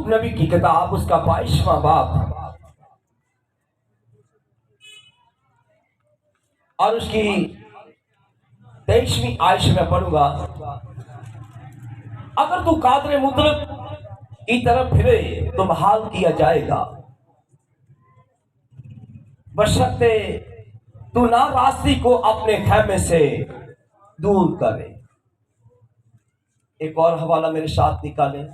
नबी की किताब उसका 22वां बाब और उसकी 23वीं आयत में पढ़ूंगा। अगर तू कादर मुतलक की तरफ फिरे तो बहाल किया जाएगा, बशर्ते तू ना रास्ती को अपने खैमे से दूर करे। एक और हवाला मेरे साथ निकालें।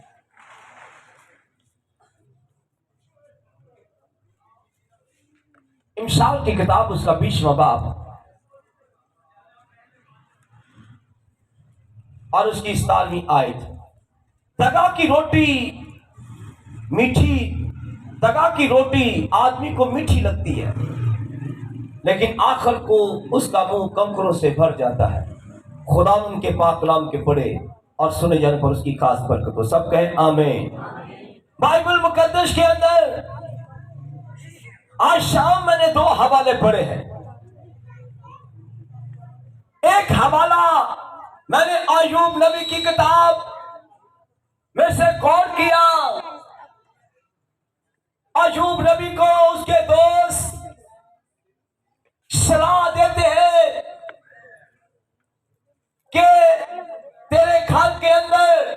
इमसाल की किताब उसका 20वां बाब और उसकी 17वीं आयत। दगा की रोटी मीठी, दगा की रोटी आदमी को मीठी लगती है, लेकिन आखिर को उसका मुंह कंकरों से भर जाता है। खुदा उनके पाक कलाम के पढ़े और सुने जाने पर उसकी खास बरकत हो। सब कहें आमीन। बाइबल मुकद्दस के अंदर आज शाम मैंने 2 हवाले पढ़े हैं। एक हवाला मैंने अय्यूब नबी की किताब में से गौर किया। अय्यूब नबी को उसके दोस्त सलाह देते हैं कि तेरे घर के अंदर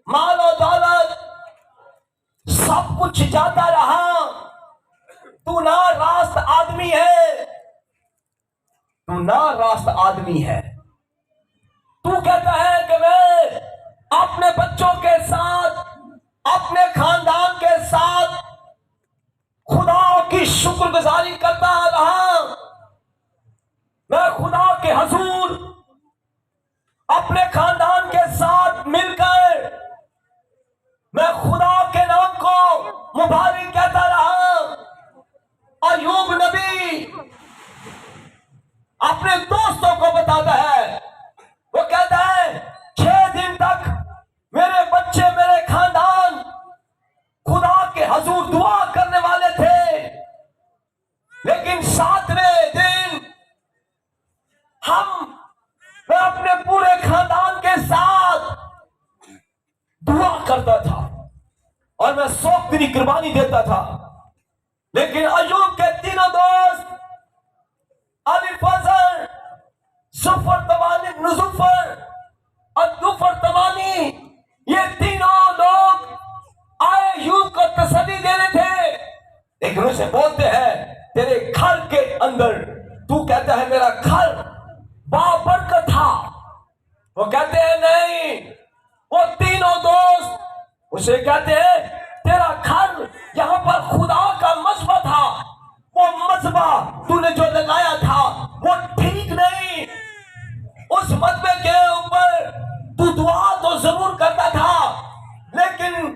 माल और दौलत सब कुछ जाता रहा, तू ना रास्त आदमी है, तू ना रास्त आदमी है। तू कहता है कि मैं अपने बच्चों के साथ, अपने खानदान के साथ खुदा की शुक्रगुजारी करता रहा। मैं खुदा के हजूर अपने खानदान के साथ मिलकर मैं खुदा के नाम को मुबारक कहता रहा। अय्यूब नबी अपने दोस्तों को बताता है, वो कहता है 6 दिन तक मेरे बच्चे, मेरे खानदान खुदा के हजूर दुआ करने वाले थे, लेकिन 7वें दिन मैं अपने पूरे खानदान के साथ दुआ करता था और मैं 100 दिन कुर्बानी देता था। लेकिन अय्यूब के तीनों दोस्त अली फजल, सुफर तमानी, नुजुफर और दुफर तमानी, ये तीनों लोग आए अय्यूब को तसल्ली देने थे, लेकिन उसे बोलते हैं तेरे घर के अंदर, तू कहता है मेरा घर बाबरकत था, वो कहते हैं नहीं। वो तीनों दोस्त उसे कहते हैं तेरा घर यहां पर खुदा का मजबा था, वो मजबा तूने जो लगाया था वो ठीक नहीं। उस मजबे के ऊपर तू दुआ तो जरूर करता था, लेकिन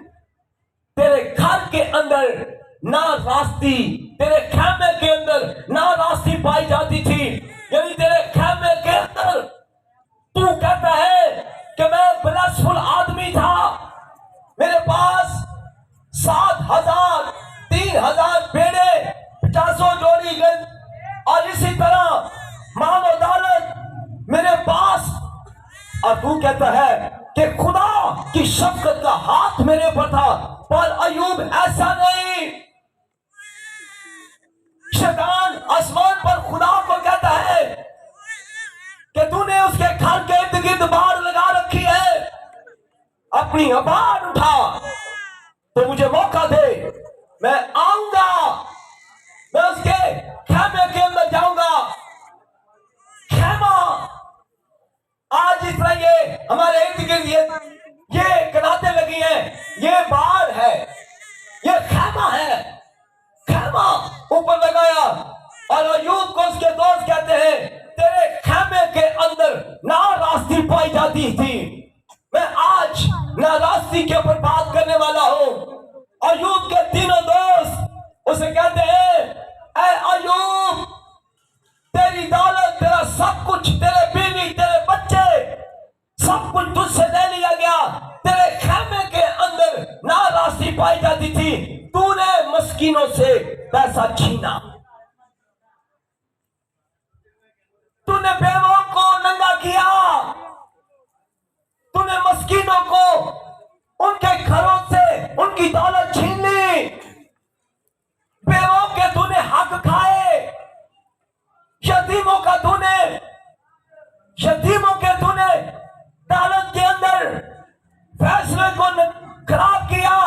तेरे घर के अंदर ना रास्ती, तेरे खैमे के अंदर ना रास्ती पाई जाती थी। यानी तेरे खैमे के अंदर तू कहता है कि मैं ब्लेसफुल आदमी था, मेरे पास 7,000, 3,000 पेड़े, 50 जोड़ी गंज और इसी तरह माल और दौलत मेरे पास, और तू कहता है कि खुदा की शफकत का हाथ मेरे पर था। पर अय्यूब ऐसा नहीं। शैतान आसमान पर खुदा को कहता है कि तूने उसके घर के इर्द गिर्द बाड़ लगा रखी है, अपनी आवाज उठा तो मुझे मौका दे, मैं आऊंगा, मैं उसके खेमे के अंदर जाऊंगा। खेमा आज इस तरह ये हमारे इर्द गिर्द ये कनातें लगी हैं, ये बाढ़ है, ये खेमा है, खेमा ऊपर लगाया। और अय्यूब को उसके दोस्त कहते हैं तेरे खेमे के अंदर ना रास्ती पाई जाती थी, मैं आज ना रास्ती के ऊपर बात करने वाला हूं। अय्यूब के तीनों दोस्त उसे कहते हैं ऐ अय्यूब, तेरी दौलत, तेरा सब कुछ, तेरे बीवी, तेरे बच्चे, सब कुछ तुझसे ले लिया गया। तेरे खेमे के अंदर ना रास्ती पाई जाती थी, तूने मस्कीनों से पैसा छीना, तूने बेवों को नंगा किया, तूने मस्कीनों को उनके घरों से उनकी दौलत छीन ली, बेवों के तूने हक खाए, यतीमों का तूने यतीमों के तूने अदालत के अंदर फैसले को खराब किया।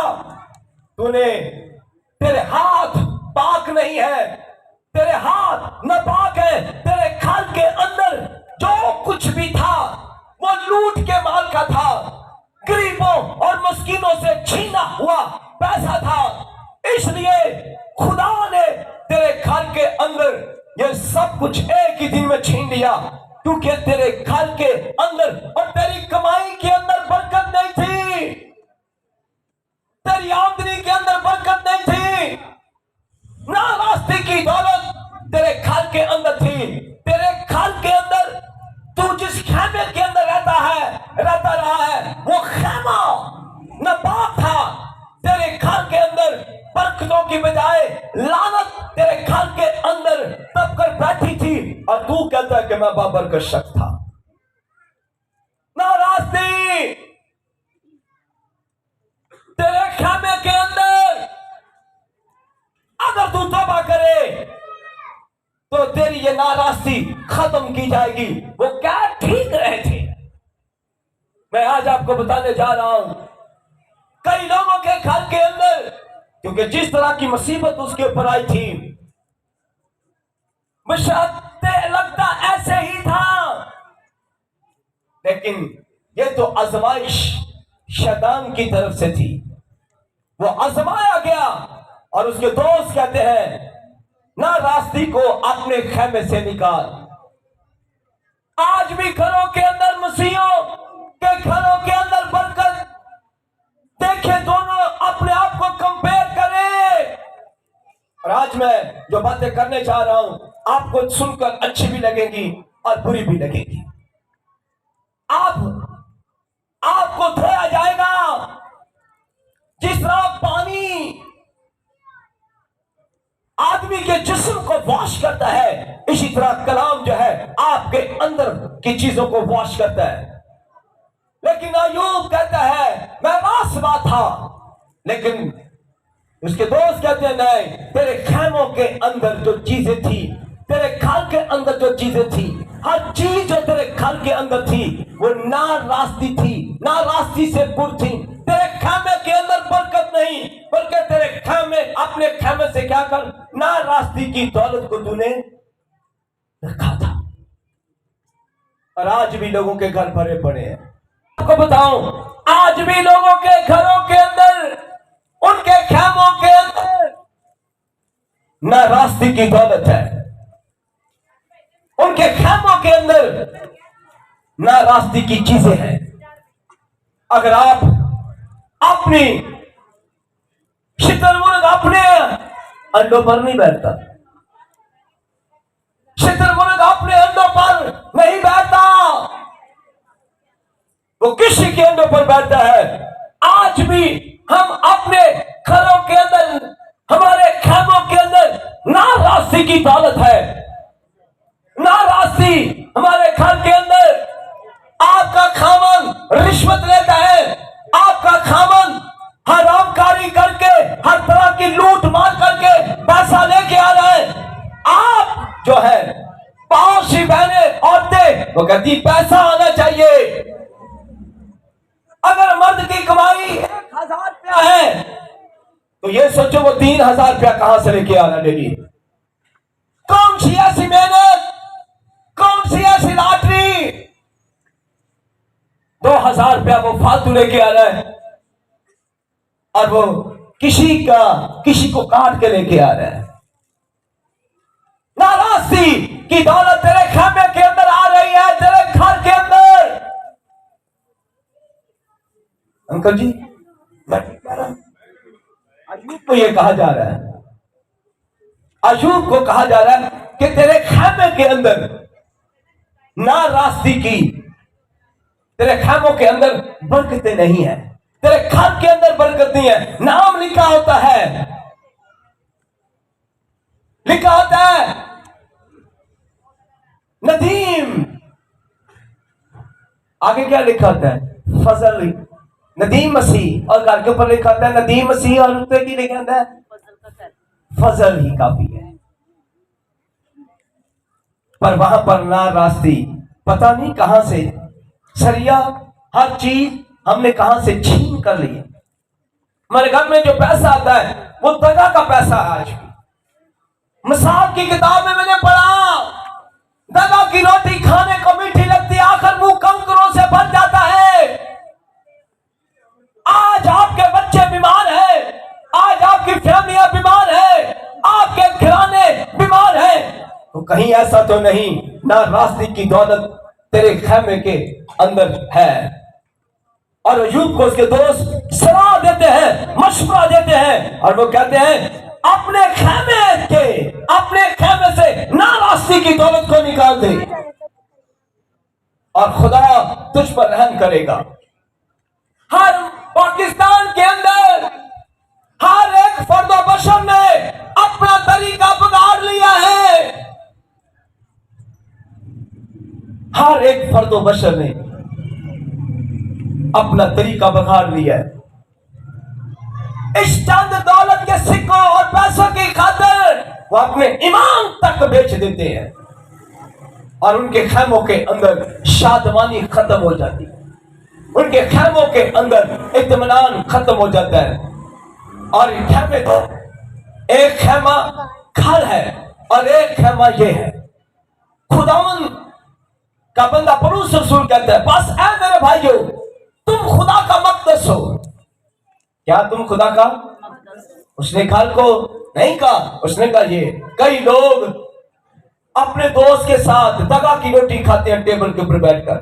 तूने, तेरे हाथ पाक नहीं है, तेरे हाथ नापाक है। तेरे खाल के अंदर जो कुछ भी था वो लूट के माल का था, गरीबों और मस्कीनों से छीना हुआ पैसा था। इसलिए खुदा ने तेरे घर के अंदर ये सब कुछ एक ही दिन में छीन लिया, क्योंकि तेरे घर के अंदर और तेरी कमाई के अंदर बरकत नहीं थी, तेरी आमदनी के अंदर बरकत नहीं थी, ना रास्ते की दौलत तेरे घर के अंदर थी। तेरे घर के अंदर तू जिस खेमे के अंदर रहता रहा है वो खेमा नापाक था। तेरे घर के अंदर बरकतों की बजाय लानत तेरे घर के अंदर तब कर बैठी थी, और तू कहता है कि मैं बाबर का शख्स था। ना रास्ते तेरे खेमे के अंदर अगर तू तौबा करे तो तेरी ये नाराजगी खत्म की जाएगी। वो क्या ठीक रहे थे। मैं आज आपको बताने जा रहा हूं, कई लोगों के घर के अंदर, क्योंकि जिस तरह की मुसीबत उसके ऊपर आई थी, मुझे लगता ऐसे ही था, लेकिन ये तो आजमाइश शैतान की तरफ से थी। वो आजमाया गया और उसके दोस्त कहते हैं, ना रास्ते को अपने खेमे से निकाल। आज भी घरों के अंदर मसीहों के घरों के अंदर बरकत देखे, दोनों अपने आप को कंपेयर करें। और आज मैं जो बातें करने जा रहा हूं आपको सुनकर अच्छी भी लगेगी और बुरी भी लगेगी। आपको धोया जाएगा जिस तरह पानी आदमी के जिस्म को वॉश करता है, इसी तरह कलाम जो है आपके अंदर की चीजों को वॉश करता है। लेकिन अय्यूब कहता है मैं वासवा था, लेकिन उसके दोस्त कहते हैं नहीं, तेरे खेमों के अंदर जो चीजें थी, तेरे घर के अंदर जो चीजें थी, हर चीज जो तेरे घर के अंदर थी वो ना रास्ती थी, ना रास्ती से पुर थी। तेरे खेमे के अंदर बरकत नहीं, बल्कि तेरे खेमे, अपने खेमे से क्या कर, ना रास्ती की दौलत को तूने रखा था। और आज भी लोगों के घर भरे पड़े हैं। आपको बताऊं, आज भी लोगों के घरों के अंदर, उनके खेमों के अंदर ना रास्ते की दौलत है, उनके खेमों के अंदर ना रास्ते की चीजें हैं। अगर आप अपनी शुतुरमुर्ग अपने अंडों पर नहीं बैठता, शुतुरमुर्ग अपने अंडों पर नहीं बैठता, वो किसी के अंडों पर बैठता है। आज भी हम अपने घरों के अंदर, हमारे खेमों के अंदर ना रास्ते की दौलत है, ना रास्ते हमारे घर के अंदर। आपका खामन रिश्वत लेता है, आपका खामन हरामकारी करके, हर तरह की लूट मार करके पैसा लेके आ रहा है। आप जो है पांच बहनें औरतें, वो कहती पैसा आना चाहिए। अगर मर्द की कमाई 1000 रुपया है तो ये सोचो वो 3000 रुपया कहां से लेके आना डेली। कौन सी ऐसी मेहनत, कौन सी ऐसी लॉटरी, 2000 रुपया वो फालतू लेके आ रहा है, और वो किसी को काट के लेके आ रहा है। नाराजगी की दौलत तेरे खेमे के अंदर आ रही है, तेरे घर के अंदर। अंकल जी, अयूब को ये कहा जा रहा है, अयूब को कहा जा रहा है कि तेरे खेमे के अंदर ना रास्ते की, तेरे खेमों के अंदर बरकतें नहीं है, तेरे घर के अंदर बरकत नहीं है। नाम लिखा होता है, लिखा होता है नदीम, आगे क्या लिखा होता है, फजल नदीम मसीह, और घर के ऊपर लिखा था नदीम मसीह, और उत्तर की लिखा था फजल ही काफी है। पर वहां पर ना रास्ती, पता नहीं कहां से सरिया, हर चीज हमने कहां से छीन कर ली। हमारे घर में जो पैसा आता है वो दगा का पैसा है। आज भी मिसाल की किताब में मैंने पढ़ा, दगा की रोटी खाने को मीठी लगती, आखिर मुंह कंकरों से भर जाता है। आज आपके बच्चे बीमार हैं, आज आपकी फैमिलियां बीमार है, आपके घराने बीमार है, तो कहीं ऐसा तो नहीं ना रास्ते की दौलत तेरे खेमे के अंदर है। और अय्यूब को उसके दोस्त सलाह देते हैं, मशवरा देते हैं, और वो कहते हैं अपने खेमे से ना रास्ते की दौलत को निकाल दे और खुदा तुझ पर रहम करेगा। हर पाकिस्तान के अंदर हर एक फर्दो बशर ने अपना तरीका बिगाड़ लिया है। हर एक फर्दो बशर ने अपना तरीका बिगाड़ लिया है। इस चंद दौलत के सिक्कों और पैसों की खातिर वो अपने ईमान तक बेच देते हैं और उनके खेमों के अंदर शादमानी खत्म हो जाती है, उनके खेमों के अंदर इत्मीनान खत्म हो जाता है। और खेमे तो एक खेमा घर है और एक खेमा ये है। खुदावन का बंदा पौलुस रसूल कहता है बस ऐ मेरे भाइयों तुम खुदा का मक़दस हो। क्या तुम खुदा का? उसने कल को नहीं कहा, उसने कहा ये कई लोग अपने दोस्त के साथ दगा की रोटी खाते हैं टेबल के ऊपर बैठकर,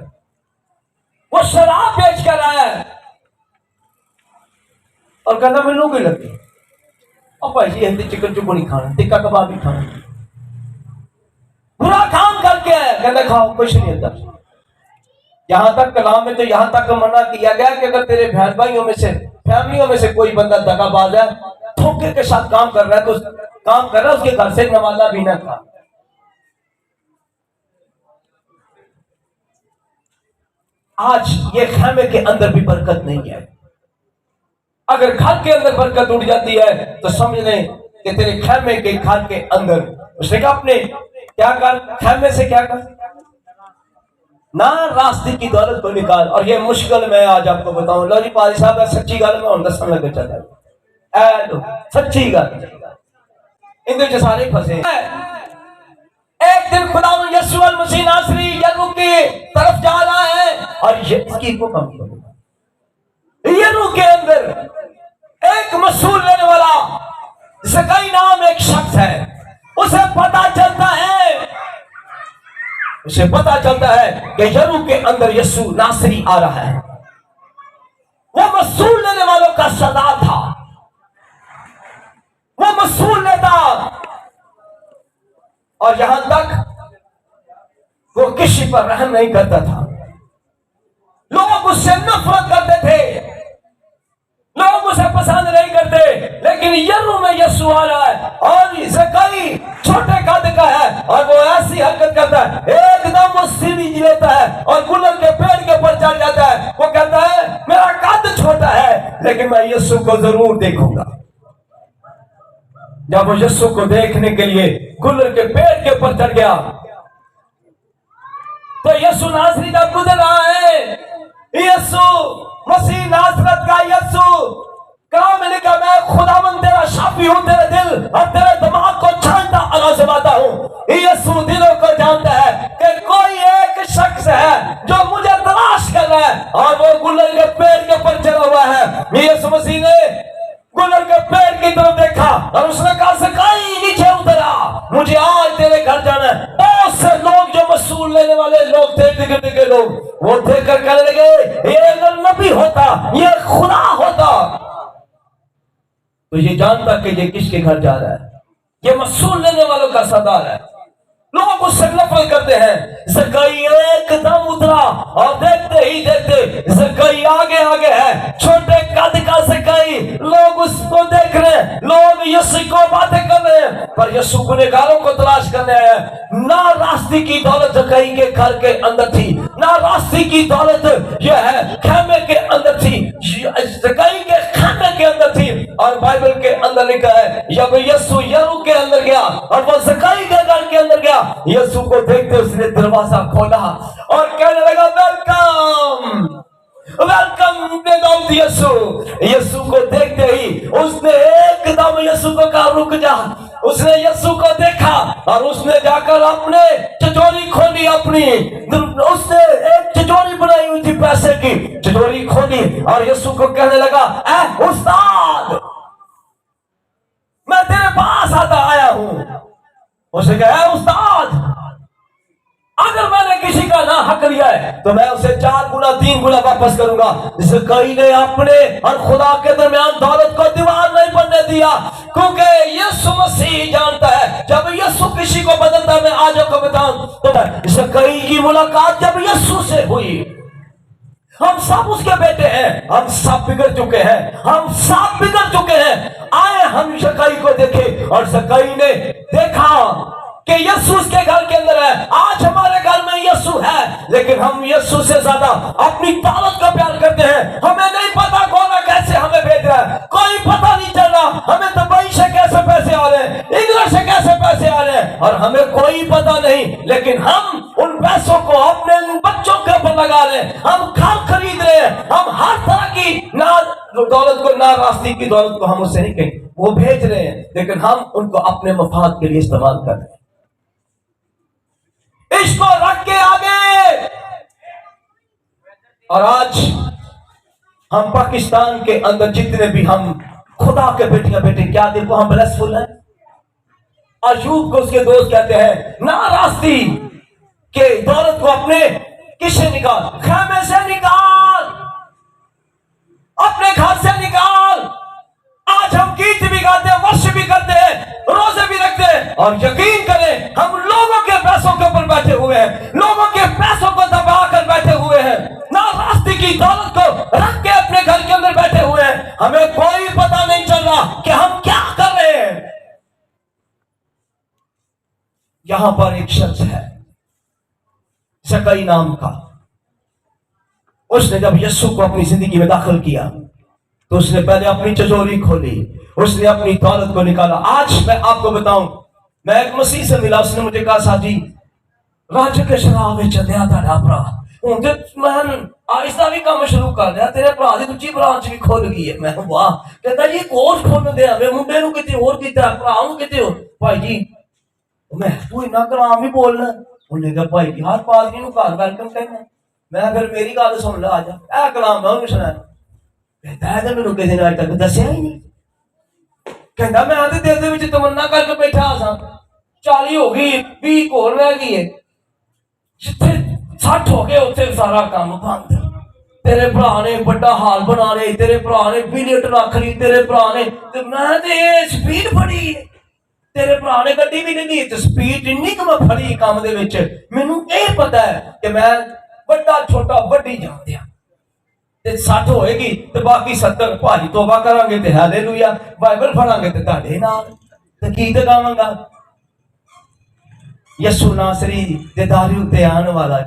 वो शराब बेच कर आया है और कहना मैं लोग लगे और भाई ये चिकन चुप नहीं खाना, टिक्का कबाब नहीं खाना, बुरा काम करके आया, कहना खाओ कुछ नहीं होता। यहां तक कलाम में तो यहां तक मना किया गया कि अगर तेरे बहन भाइयों में से फैमिलियों में से कोई बंदा दगाबाज है, धोखे के साथ काम कर रहा है, तो काम कर रहा है, उसके घर से नवाला भी ना खा। आज ये खेमे के अंदर भी बरकत नहीं है। अगर घर के अंदर बरकत उड़ जाती है तो समझ लें कि तेरे खेमे के घर के अंदर, उसने कहा अपने क्या कर, खेमे से क्या कर, ना रास्ते की दौलत को निकाल। और ये मुश्किल मैं आज आपको बताऊं, लो जी पाजी साहब सच्ची गल मैं हम दसन लगे चल सच्ची गल इन सारे फंसे। एक दिन खुदा यीशु मसीह नासरी यरू की तरफ जा रहा है और इसकी को कम यरू के अंदर एक मसूल लेने वाला ज़कई नाम एक शख्स है। उसे पता चलता है कि यरू के अंदर यीशु नासरी आ रहा है। वो मसूल लेने वालों का सरदार था, वो मसूल लेता, और यहां तक वो किसी पर रहम नहीं करता था। लोग उससे नफरत करते थे, लोग उसे पसंद नहीं करते, लेकिन यरू में यीशु आ रहा है और ज़कई छोटे कद का है और वो ऐसी हरकत करता है, एकदम वो सीढ़ी लेता है और गुलर के पेड़ के ऊपर चढ़ जाता है। वो कहता है मेरा कद छोटा है लेकिन मैं यीशु को जरूर देखूंगा। जब वो यीशु को देखने के लिए गुलर के पेड़ के ऊपर चढ़ गया तो यीशु नासरी जब गुजर रहा है, यीशु मसीह नासरत का यीशु कलाम में लिखा मैं खुदावंद तेरा शाफी हूं, तेरे दिल और तेरे दिमाग को जानता अलाज़माता हूं। यीशु दिलों को जानता है कि कोई एक शख्स है जो मुझे तलाश कर रहा है और वो गुलर के पेड़ के ऊपर चढ़ा हुआ है। यीशु मसीह ने गुलर के पेड़ की तरफ देखा और उसने कहा ज़कई नीचे उतरा, मुझे आज तेरे घर जाना है। बहुत से लोग जो मसूल लेने वाले लोग थे, दिखे लोग, वो देखकर कहने लगे ये नबी होता, ये खुदा होता। तो ये जानता कि ये किसके घर जा रहा है, ये मसूल लेने वालों का सरदार है। लोग उससे नफरत करते हैं। ज़कई एकदम उतरा और देखते ही देखते ज़कई आगे है, छोटे कद का ज़कई। लोग उसको देख रहे हैं, लोग यीशु को बातें कर रहे हैं, पर यीशु गुनहगारों को तलाश करने आया। ना रास्ते की दौलत ज़कई के घर के अंदर थी, ना रास्ते की दौलत यह है खेमे के अंदर थी। जकई के खाने के अंदर थी। और बाइबल के अंदर लिखा है जब यीशु यरू के अंदर गया और वो जकई के घर के अंदर गया, यीशु को देखते उसने दरवाजा खोला और कहने लगा वेलकम वेलकम यीशु। यीशु को देखते ही उसने एकदम यीशु को कहा रुक जा। उसने यीशु को देखा और उसने जाकर अपने तिजोरी खोली अपनी, उसने एक तिजोरी बनाई हुई थी पैसे की, तिजोरी खोली और यीशु को कहने लगा ए उस्ताद, मैं तेरे पास आया हूं। उसने कहा उस्ताद, अगर मैंने किसी का ना हक लिया है तो मैं उसे 4 गुना 3 गुना वापस करूंगा। जकई ने अपने और खुदा के दरमियान दौलत को दीवार नहीं बनने दिया, क्योंकि यीशु मसीह जानता है जब यीशु किसी को बदलता है। मैं आज आपको बताऊं तो जकई की मुलाकात जब यीशु से हुई, हम सब उसके बेटे हैं, हम सब बिगड़ चुके हैं, हम सब बिगड़ चुके हैं। आए हम जकई को देखे और जकई ने देखा कि यीशु उसके घर के अंदर है। आज हमारे घर में यीशु है, लेकिन हम यीशु से ज्यादा अपनी दौलत को प्यार करते हैं। हमें नहीं पता कौन कैसे हमें भेज रहा है, कोई पता नहीं चल रहा हमें दुबई से कैसे पैसे आ रहे हैं, इंग्लैंड से कैसे पैसे आ रहे हैं, और हमें कोई पता नहीं। लेकिन हम उन पैसों को अपने बच्चों के ऊपर लगा रहे हैं, हम घर खरीद रहे हैं, हम हर तरह की ना दौलत को, ना रास्ते की दौलत को हम उससे नहीं कहेंगे, वो भेज रहे हैं, लेकिन हम उनको अपने मफाद के लिए इस्तेमाल कर रहे हैं। इसको रख के आगे। और आज हम पाकिस्तान के अंदर जितने भी हम खुदा के बेटे क्या देखो हम ब्लेसफुल हैं। अयूब को उसके दोस्त कहते हैं ना रास्ती के दौलत को अपने किससे निकाल, खेमे से निकाल, अपने घर से निकाल। आज हम गीत भी गाते हैं, वर्ष भी करते हैं, रोजे भी रखते हैं, और यकीन करें हम लोगों के पैसों के ऊपर बैठे हुए हैं, लोगों के पैसों को दबा कर बैठे हुए हैं, ना रास्ते की दौलत को रख के अपने घर के अंदर बैठे हुए हैं। हमें कोई पता नहीं चल रहा कि हम क्या कर रहे हैं। यहां पर एक शख्स है जकई नाम का, उसने जब यीशु को अपनी जिंदगी में दाखिल किया तो उसने पहले अपनी तिजोरी खोली, उसने अपनी दौलत को निकाला। आज मैं आपको बताऊं, मैं एक मसीह से मिला, उसने मुझे कहा साजी राज्य के शराब में चलिया था भरा हूं ते मैं आहिस्ता भी काम शुरू कर दिया, तेरे भरा की दूजी ब्रांच भी खुल गई है। मैं वाह, कहता जी कोर्स खोल दे मैं मुंडे नूं किते होर कीता, भरा नूं किते हो भाई जी। मैं तू इन्ना कलाम भी बोलना, उन्हें कहा भाई जी हर पादरी नूं घर वेलकम करना। मैं फिर मेरी गल सुन ला, आ जा ए कलाम मैं उन्हें सुनाया। कहता है तो मैनू किसी ने अज तक दसिया ही नहीं। कहता मैं तो दिल दे विच तमन्ना करके बैठा सा, 40 हो गई 20 होर रह गई है, जिथे 60 हो गए उत्थे सारा काम बंद। तेरे भरा ने बड़ा हाल बना ले, तेरे भरा ने बिलियट रख ली, तेरे भरा ने ते मैं ते स्पीड फड़ी, तेरे भरा ने गड्डी भी नहीं ली ते स्पीड इन्नी कि मैं फड़ी काम दे विच। मैनू ये पता है कि मैं बड़ा छोटा वड्डी जान दिया ते 60 होएगी ते बाकी 70 भाजी तौबा करांगे ते हालेलुया, बाइबल पढ़ांगे ते तुहाडे नाल ते गीत गावांगा। यीशु नासरी दे दारी उत्ते आने वाला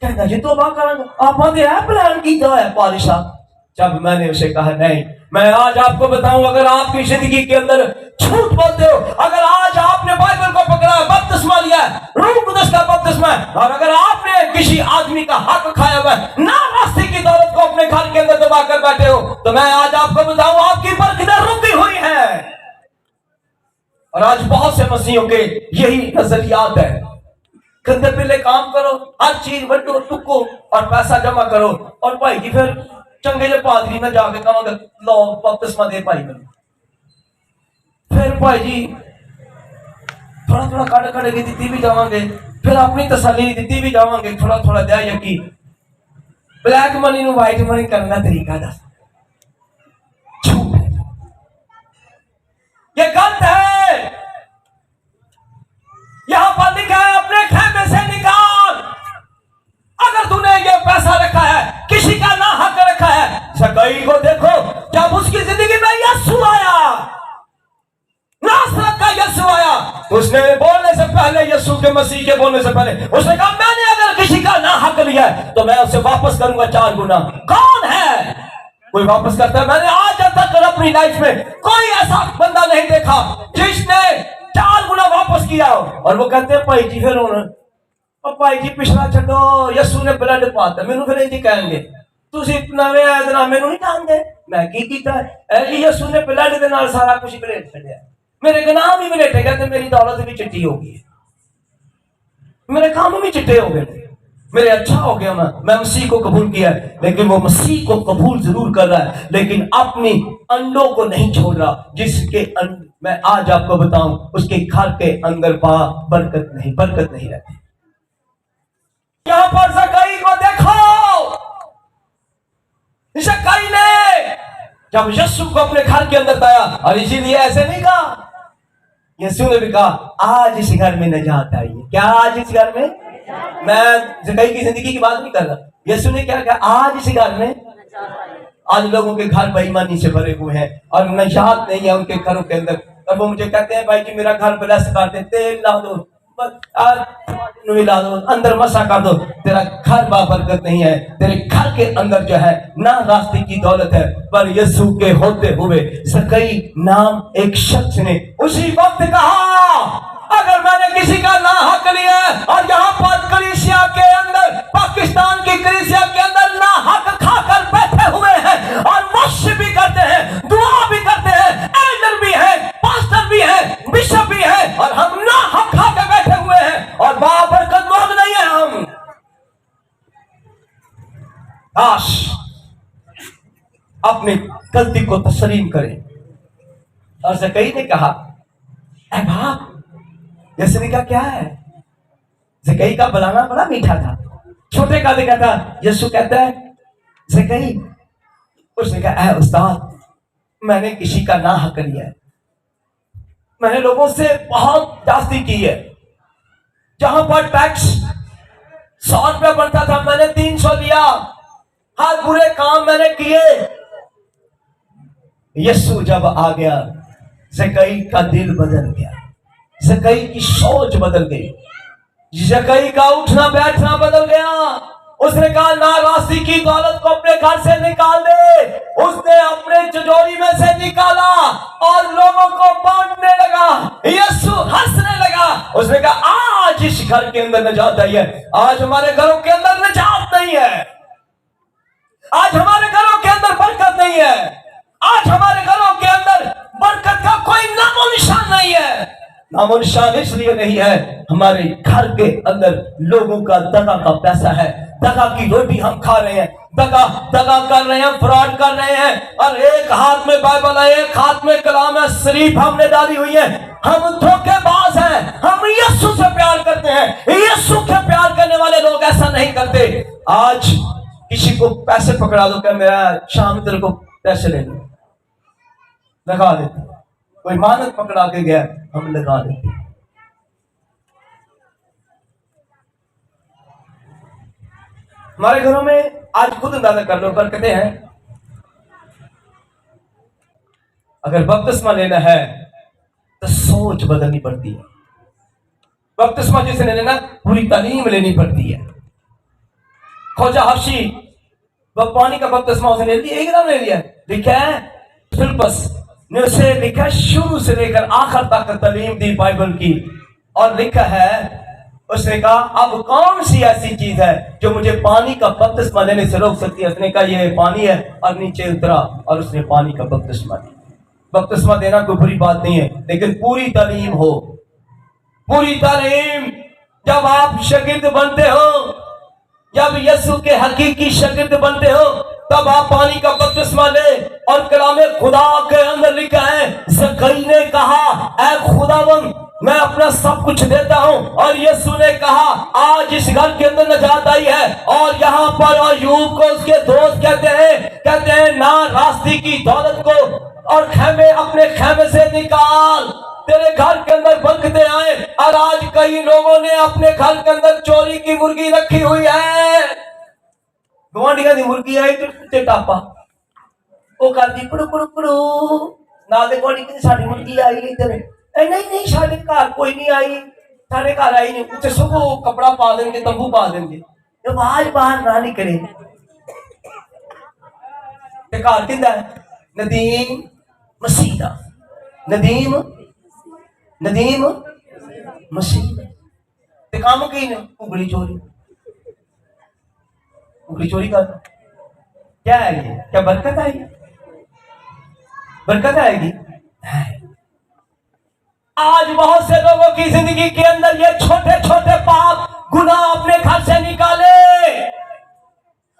कहना जी तौबा करांगा, आपा दे है प्लान कीता है पादशाह। जब मैंने उसे कहा नहीं, मैं आज आपको बताऊं, अगर आपकी जिंदगी के अंदर झूठ बोलते हो, अगर आज आपने बाइबल को पकड़ा है, बपतिस्मा लिया है, रूह कुदस का बपतिस्मा है, और अगर आपने किसी आदमी का हक खाया हुआ है, ना रास्ते की दौलत को अपने घर के अंदर दबा कर बैठे हो, तो मैं आज आपको बताऊं आपकी बरकतें रुकी हुई है। और आज बहुत से मसीहों के यही नजरियात है, गंदे पिले काम करो, हर चीज बटो टुको और पैसा जमा करो, और भाई जी फिर चंगे जे पादरी में जाके कहांगा लो बपतिस्मा दे भाई मैं, फिर भाई जी थोड़ा थोड़ा कड़ कड़ के दी भी जावांगे, फिर अपनी तसल्ली दी भी जावांगे, थोड़ा थोड़ा दया यकी ब्लैक मनी नु व्हाइट मनी करना तरीका दस। ये गलत है। यहां पर लिखा है अपने खेमे से निकाल। अगर तूने ये पैसा रखा है, किसी का ना हक रखा है, जकई को देखो, जब उसकी जिंदगी में यीशु आया, नासरत का यीशु आया, उसने बोलने से पहले, यीशु के मसीह के बोलने से पहले उसने कहा मैंने अगर किसी का ना हक लिया है तो मैं उसे वापस करूंगा 4 गुना। कौन है कोई वापस करता है। मैंने आज तक अपनी लाइफ में कोई ऐसा बंदा नहीं देखा जिसने 4 गुना वापस किया हो। और वो कहते हैं भाई जी फिर भाई जी पिछला छो यसू ने ब्लड पाता मैनू फिर इंज कहेंगे तुम नवे आए मैनू नहीं जानते मैं की कीता है जी यसू ने ब्लड के नाल सारा कुछ बलेट छड़िया मेरे गुनाह भी बलेटे गए तो मेरी दौलत भी चिट्टी हो गई मेरे काम भी चिट्टे हो गए मेरे अच्छा हो गया मैं मसीह को कबूल किया लेकिन वो मसीह को कबूल जरूर कर रहा है लेकिन अपनी अंडों को नहीं छोड़ रहा जिसके मैं आज आपको बताऊं उसके घर के अंदर बरकत नहीं रहती। यहां पर जक्कई को देखो जक्कई ने जब यीशु को अपने घर के अंदर लाया और इसीलिए ऐसे नहीं कहा यीशु ने भी कहा आज इस घर में निजात आई है। क्या आज इस घर में मैं जक्कई की जिंदगी की बात नहीं कर रहा यीशु ने क्या कहा आज इस घर में आज लोगों के घर बेईमानी से भरे हुए हैं और निजात नहीं है उनके घरों के अंदर। और वो मुझे कहते हैं भाई जी मेरा घर ब्लेस कर दे तेल ला दो मिला दो अंदर मसा कर दो तेरा घर बरकत नहीं है तेरे घर के अंदर जो है ना रास्ते की दौलत है पर यीशु के होते हुए जक्कई नाम एक शख्स ने उसी वक्त कहा अगर मैंने किसी का ना हक लिया और यहाँ पर कलीसिया के अंदर पाकिस्तान की कलीसिया के अंदर ना हक खाकर बैठे हुए हैं और वर्शिप भी करते हैं दुआ भी करते हैं एल्डर भी है पास्टर भी है बिशप भी है और हम ना हक खाकर बैठे हुए हैं और बाबरकत लोग नहीं है हम काश अपनी गलती को तस्लीम करें। और जक्कई ने कहा ऐ बाप यीशु ने कहा क्या है जक्कई का बुलाना बड़ा मीठा था छोटे का देखा था यीशु कहता है जक्कई उसने कहा ऐ उस्ताद मैंने किसी का ना हक लिया है मैंने लोगों से बहुत जास्ती की है जहां पर टैक्स 100 रुपया बनता था मैंने 300 लिया हर बुरे काम मैंने किए। यीशु जब आ गया जक्कई का दिल बदल गया जक्कई की सोच बदल गई जक्कई का उठना बैठना बदल गया। उसने कहा ना राशि की दौलत को अपने घर से निकाल दे उसने अपने तिजोरी में से निकाला और लोगों को बांटने लगा। यीशु हंसने लगा उसने कहा आज इस घर के अंदर निजात आई है आज हमारे घरों के अंदर निजात नहीं है आज हमारे घरों के अंदर बरकत नहीं है आज हमारे घरों के अंदर बरकत का कोई नामो निशान नहीं है। नामो निशान इसलिए नहीं है हमारे घर के अंदर लोगों का दगा का पैसा है दगा की रोटी हम खा रहे हैं दगा कर रहे हैं फ्रॉड कर रहे हैं और एक हाथ में बाइबल है एक हाथ में कलाम है शरीफ हमने डाली हुई है हम धोखेबाज हैं हम यीशु से प्यार करते हैं यीशु से प्यार करने वाले लोग ऐसा नहीं करते। आज किसी को पैसे पकड़ा दो क्या मेरा शाम तेरे को पैसे ले लो लगा देते कोई मानत पकड़ा के गया हम लगा देते। हमारे घरों में आज खुद अंदाजा कर लो बरकतें हैं अगर बपतिस्मा लेना है तो सोच बदलनी पड़ती है बपतिस्मा जिसे लेना पूरी तालीम लेनी पड़ती है। खोजा हफ्सी पानी का बपतिस्मा उसने ले लिया एक नाम ले लिया लिखा है फिलिप्पस ने उसे लिखा शुरू से लेकर आखिर तक तालीम दी बाइबल की और लिखा है उसने कहा अब कौन सी ऐसी चीज है जो मुझे पानी का बपतिस्मा लेने से रोक सकती है। उसने कहा ये पानी है और नीचे उतरा और उसने पानी का बपतिस्मा दिया। बपतिस्मा देना कोई बुरी बात नहीं है लेकिन पूरी तालीम हो पूरी तालीम जब आप शागिर्द बनते हो जब यीशु के हकीकी शागिर्द बनते हो तब आप पानी का बपतिस्मा ले और कलामे खुदा के अंदर लिखा है जक्कई ने कहा ऐ खुदावंद मैं अपना सब कुछ देता हूं और यीशु ने कहा आज इस घर के अंदर निजात आई है। और यहाँ पर अय्यूब को उसके दोस्त कहते हैं ना रास्ते की दौलत को और खेमे अपने खेमे से निकाल तेरे घर के अंदर बरकतें आए। और आज कई लोगों ने अपने घर के अंदर चोरी की मुर्गी रखी हुई है गुआंढिया की मुर्गी आई तो टापा वो करती कुड़ू कुड़ू कुड़ू नाल दे गुआंढी कहती साडी मुर्गी आई इधर नहीं साढ़े घर कोई नहीं आई साढ़े घर आई नहीं उसे सुबह कपड़ा पा देंगे तंबू पा देंगे आवाज बाहर ना निकले ते घर किंदा है? नदीम मसीह दा। नदीम नदीम मसीह ते काम की ने? उंगली चोरी। उंगली चोरी कर क्या है ये? क्या बरकत आएगी? बरकत आएगी? आज बहुत से लोगों की जिंदगी के अंदर ये छोटे छोटे पाप गुनाह अपने घर से निकाले,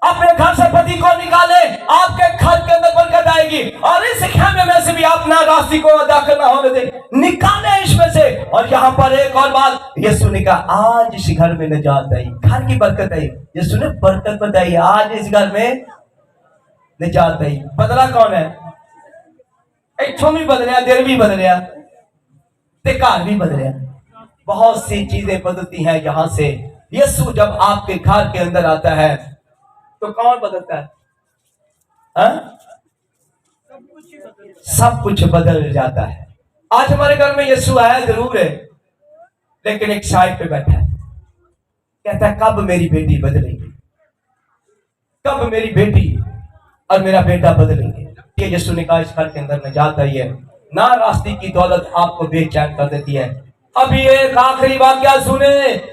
अपने घर से पति को निकाले, आपके घर के अंदर बरकत आएगी। और इस खेमे में से भी अपना रास्ते को अदा करना होने दे, निकाले इसमें से। और यहाँ पर एक और बात यीशु ने कहा, आज इस घर में निजात आई, घर की बरकत आई। यीशु ने बरकत बताई, आज इस घर में निजात आई। बदला कौन है? एक भी बदलिया, देर भी बदलिया, घर भी बदलिया। बहुत सी चीजें बदलती हैं यहां से। यीशु जब आपके घर के अंदर आता है तो कौन बदलता है? सब कुछ बदल जाता है। आज हमारे घर में यीशु आया जरूर है, लेकिन एक साइड पे बैठा है, कहता है कब मेरी बेटी बदलेगी, कब मेरी बेटी और मेरा बेटा बदलेंगे। ये यीशु ने कहा, इस घर के अंदर निजात आई है। ना रास्ते की दौलत आपको बेचैन कर देती है। अभी एक आखिरी वाक्या सुने,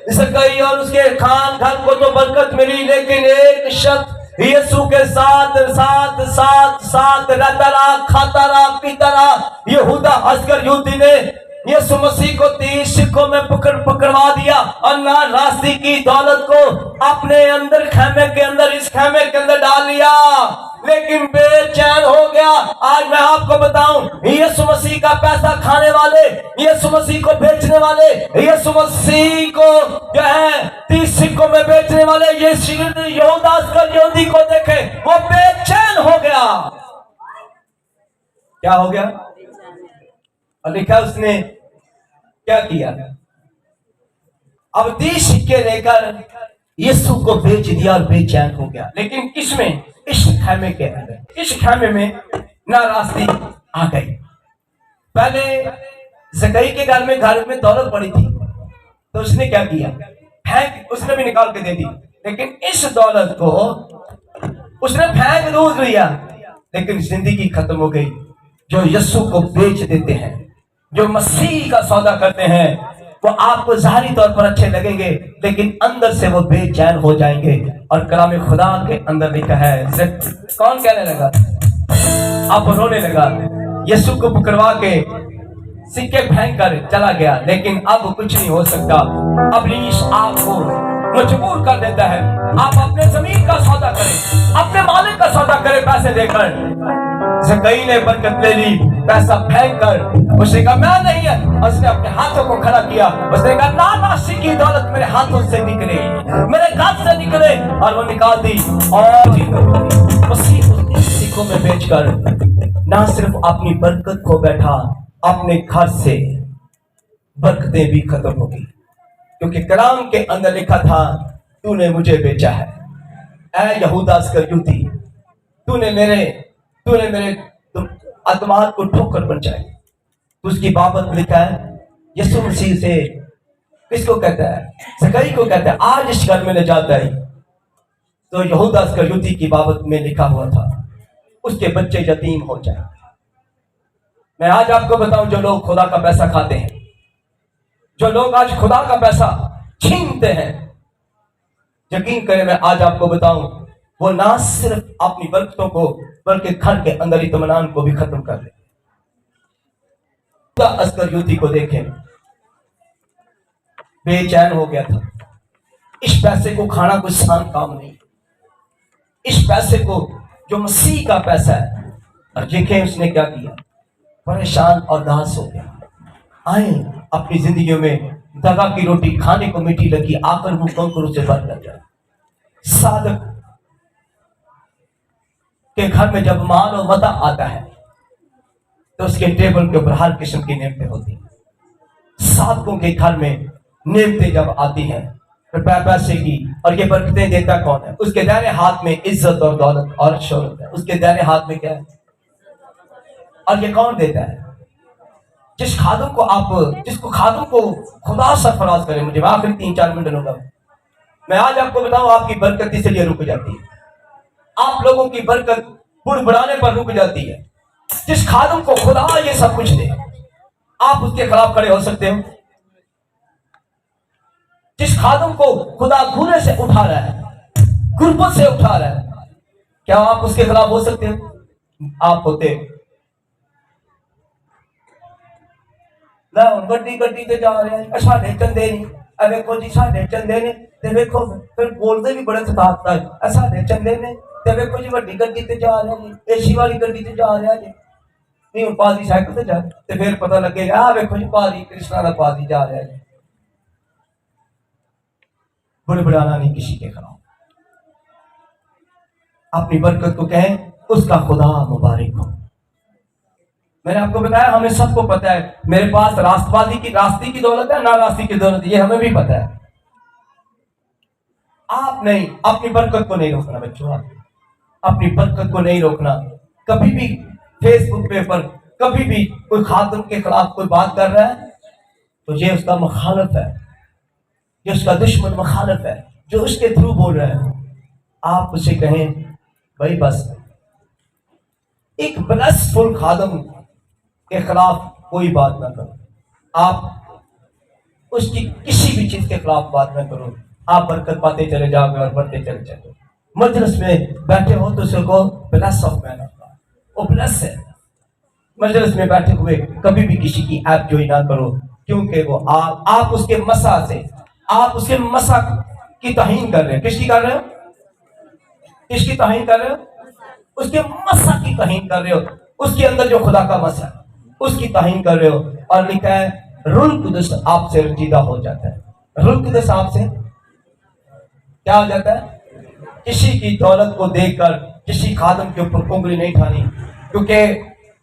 इसकई और उसके खान घर को तो बरकत मिली, लेकिन एक शख्स यीशु के साथ साथ साथ साथ रहता रहा, खाता रहा, पीता रहा। यहूदा अस्कर यूदी ने यीशु मसीह को 30 सिक्कों में पकड़वा दिया और ना रास्ते की दौलत को अपने अंदर खेमे के अंदर, इस खेमे के अंदर डाल लिया, लेकिन बेचैन हो गया। आज मैं आपको बताऊं, यीशु मसीह का पैसा खाने वाले, यीशु मसीह को बेचने वाले, यीशु मसीह को जो है 30 सिक्कों में बेचने वाले यहूदा अस्करियोती को देखे, वो बेचैन हो गया। क्या हो गया? और लिखा उसने क्या किया? अब 30 सिक्के लेकर यीशु को बेच दिया और बेचैन हो गया। लेकिन किसमें? इस खेमे के अंदर। इस खेमे में नाराजगी आ गई। पहले ज़कई के घर में दौलत पड़ी थी, तो उसने क्या किया? फेंक, उसने भी निकाल के दे दी। लेकिन इस दौलत को उसने फेंक दूर लिया, लेकिन जिंदगी खत्म हो गई। जो यीशु को बेच देते हैं, जो मसीह का सौदा करते हैं, वो आपको जाहिरी तौर पर अच्छे लगेंगे, लेकिन अंदर से वो बेचैन हो जाएंगे। और कलाम खुदा के अंदर लिखा है, कौन कहने लगा? आप रोने लगा। यीशु को पकड़वा के सिक्के फेंक कर चला गया, लेकिन अब कुछ नहीं हो सकता। अब रीश आपको मजबूर कर देता है, आप अपने जमीन का सौदा करें, अपने मालिक का सौदा करें पैसे देकर। ज़कई ने बरकत ले ली, पैसा फेंक कर उसने कहा मैं नहीं है। उसने अपने हाथों को खड़ा किया, उसने कहा ना राशि की दौलत मेरे हाथों से निकले, मेरे घर से निकले, और वो निकाल दी। और उसी सिक्कों में बेचकर ना सिर्फ अपनी बरकत खो बैठा, अपने घर से बरकतें भी खत्म हो गई। क्योंकि कलाम के अंदर लिखा था, तूने मुझे बेचा है ऐ यहूदा अस्करियोती, तूने मेरे अतमाद को ठोकर पहुंचाई। तो उसकी बाबत लिखा है, यीशु मसीह से किसको कहता है? ज़कई को कहता है, आज इस घर में निजात आई। तो यहूदा अस्करियोती की बाबत में लिखा हुआ था, उसके बच्चे यतीम हो जाए। मैं आज आपको बताऊं, जो लोग खुदा का पैसा खाते हैं, जो लोग आज खुदा का पैसा छीनते हैं, यकीन करें मैं आज आपको बताऊं, वो ना सिर्फ अपनी बरकतों को बल्कि घर के अंदर इत्मीनान को भी खत्म कर ले। अस्करियोती को देखें, बेचैन हो गया था। इस पैसे को खाना कोई आसान काम नहीं, इस पैसे को जो मसीह का पैसा है। और देखें उसने क्या किया, परेशान और नाश हो गया। आए अपनी जिंदगी में दगा की रोटी खाने को मीठी लगी, आकर वो कंकरों से भर कर जाए। साधक के घर में जब माल और मता आता है, तो उसके टेबल के ऊपर हर किस्म की नेमतें होती हैं। साधकों के घर में नेमतें जब आती हैं, तो पैसे की, और ये बरकतें देता कौन है? उसके दाहिने हाथ में इज्जत और दौलत और शोहरत है। उसके दाहिने हाथ में क्या है? और ये कौन देता है? जिसको खादम को खुदा सरफराज करे। मुझे आखिरी 3-4 मिनट होगा। मैं आज आपको बताऊं, आपकी बरकत इसलिए रुक जाती है। आप लोगों की बरकत बुड़बुड़ाने पर रुक जाती है। जिस खादम को खुदा ये सब कुछ दे, आप उसके खिलाफ खड़े हो सकते हो? जिस खादम को खुदा घूने से उठा रहा है, गुर्बत से उठा रहा है, क्या आप उसके खिलाफ हो सकते हो? आप होते ना गड्डी गड्डी ते जा रहे हैं, साढ़े चंदे नहीं, देखो जी साढ़े चंदे ने, ते देखो फिर बोलते भी बड़े सताता है, साढ़े चंदे ने, ते देखो जी वड्डी गड्डी ते जा रहे हैं, एसी वाली गड्डी ते जा रहे हैं जी, नहीं हम पादरी साइकिल ते जा, ते फिर पता लगेगा देखो जी पादरी कृष्णा का पादरी जा रहा है। बुड़बुड़ाना नहीं किसी के खिलाफ, अपनी बरकत को कहें उसका खुदा मुबारक हो। मैंने आपको बताया, हमें सबको पता है मेरे पास रास्ते की दौलत है, ना रास्ते की दौलत, ये हमें भी पता है। आप नहीं, अपनी बरकत को नहीं रोकना बच्चों, आप अपनी बरकत को नहीं रोकना। कभी भी फेसबुक पे पर कभी भी कोई खादम के खिलाफ कोई बात कर रहा है तो ये उसका मुखालिफ है, ये उसका दुश्मन मुखालिफ है जो उसके थ्रू बोल रहा है। आप उसे कहें भाई बस, एक ब्लेसफुल खादम के खिलाफ कोई बात ना करो, आप उसकी किसी भी चीज के खिलाफ बात ना करो, आप बरकत पाते चले जाओगे और बढ़ते चले जाओगे। मजलिस में बैठे हो तो उसको bless of man of God, वो ब्लेस है। मजलिस में बैठे हुए कभी भी किसी की ऐप जोई ना करो, क्योंकि वो आप उसके मसा से, आप उसके मसा की तहीन कर रहे हो। किसकी कर रहे हो? किसकी तहीन कर रहे हो? उसके मसा की तहीन कर रहे हो, उसके अंदर जो खुदा का मसा है उसकी तहीन कर रहे हो। और लिखा है रूह कुदस आपसे रंजीदा हो जाता है। रूह कुदस आपसे क्या हो जाता है? किसी की दौलत को देखकर किसी खादम के ऊपर उंगली नहीं उठानी, क्योंकि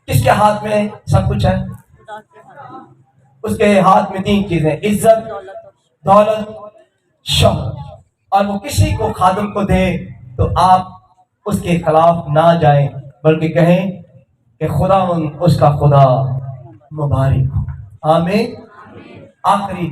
किसके हाथ में सब कुछ है? उसके हाथ में 3 चीजें, इज्जत, दौलत, शौहरत। और वो किसी को खादम को दे तो आप उसके खिलाफ ना जाएं, बल्कि कहें कि खुदा उसका खुदा मुबारक हो। आमीन। आखिरी